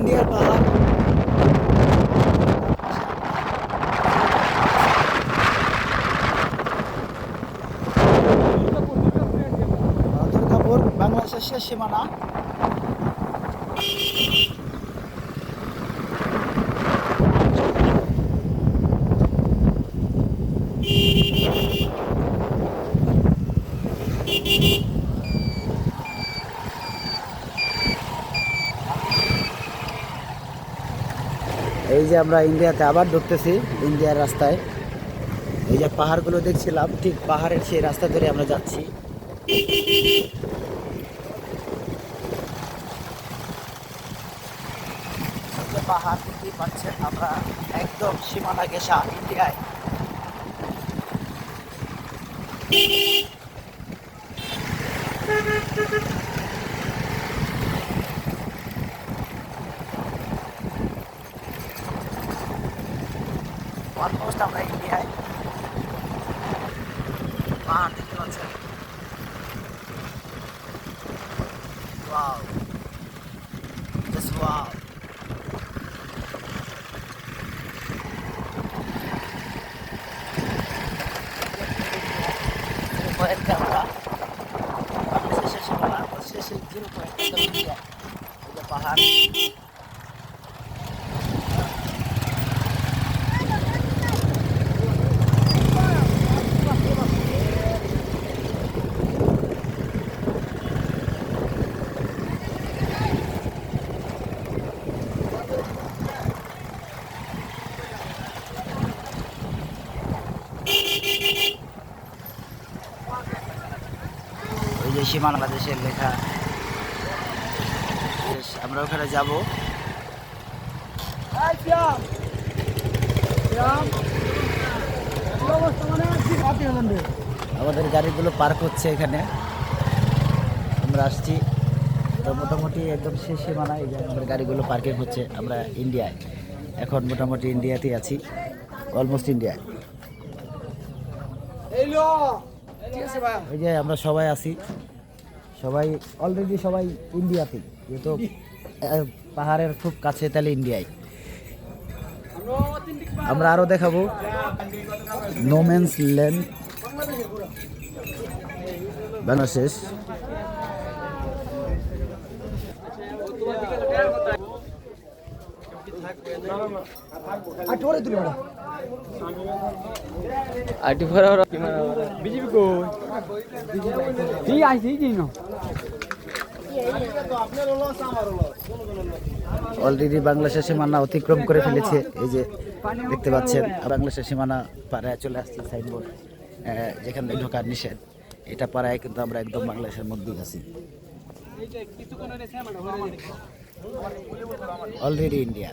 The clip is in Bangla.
ইন্ডিয়ার পাহাড়। দুর্গাপুর বাংলাদেশের শেষ সীমানা। এই যে আমরা ইন্ডিয়াতে আবার ঢুকতেছি, ইন্ডিয়ার রাস্তায়। এই যে পাহাড়গুলো দেখছিলাম, ঠিক পাহাড়ের সেই রাস্তা ধরে আমরা যাচ্ছি। যে পাহাড় দেখতেই পাচ্ছেন, আমরা একদম সীমানা ঘেঁষা ইন্ডিয়ায়। অলমোস্ট আমরা ইন্ডিয়ায়। পাহাড় দেখতে পাচ্ছেন, wow, just wow. Point camera, বাংলাদেশের শেষে বলা শেষে 0 পয়েন্ট একদম ইন্ডিয়া। এই যে পাহাড়, এই যে সীমানা বাংলাদেশের লেখা। আমরা ওখানে যাব। আমাদের গাড়িগুলো পার্ক হচ্ছে এখানে, আমরা আসছি তো মোটামুটি একদম শেষ সীমানায়। এই যে আমাদের গাড়িগুলো পার্কিং হচ্ছে। আমরা ইন্ডিয়ায় এখন, মোটামুটি ইন্ডিয়াতেই আছি, অলমোস্ট ইন্ডিয়ায়। এই যে আমরা সবাই আছি, সবাই অলরেডি সবাই ইন্ডিয়াতেই, যেহেতু পাহাড়ের খুব কাছে, তাহলে ইন্ডিয়ায়। আমরা আরো দেখাবো no man's land, Bangladesh. Already বাংলাদেশের সীমানা অতিক্রম করে ফেলেছে। এই যে দেখতে পাচ্ছেন, বাংলাদেশের সীমানা পাড়ায় চলে আসছি। সাইনবোর্ড যেখানে ঢোকার নিষেধ, এটা পাড়ায় কিন্তু আমরা একদম বাংলাদেশের মধ্যেই আছি, অলরেডি ইন্ডিয়া।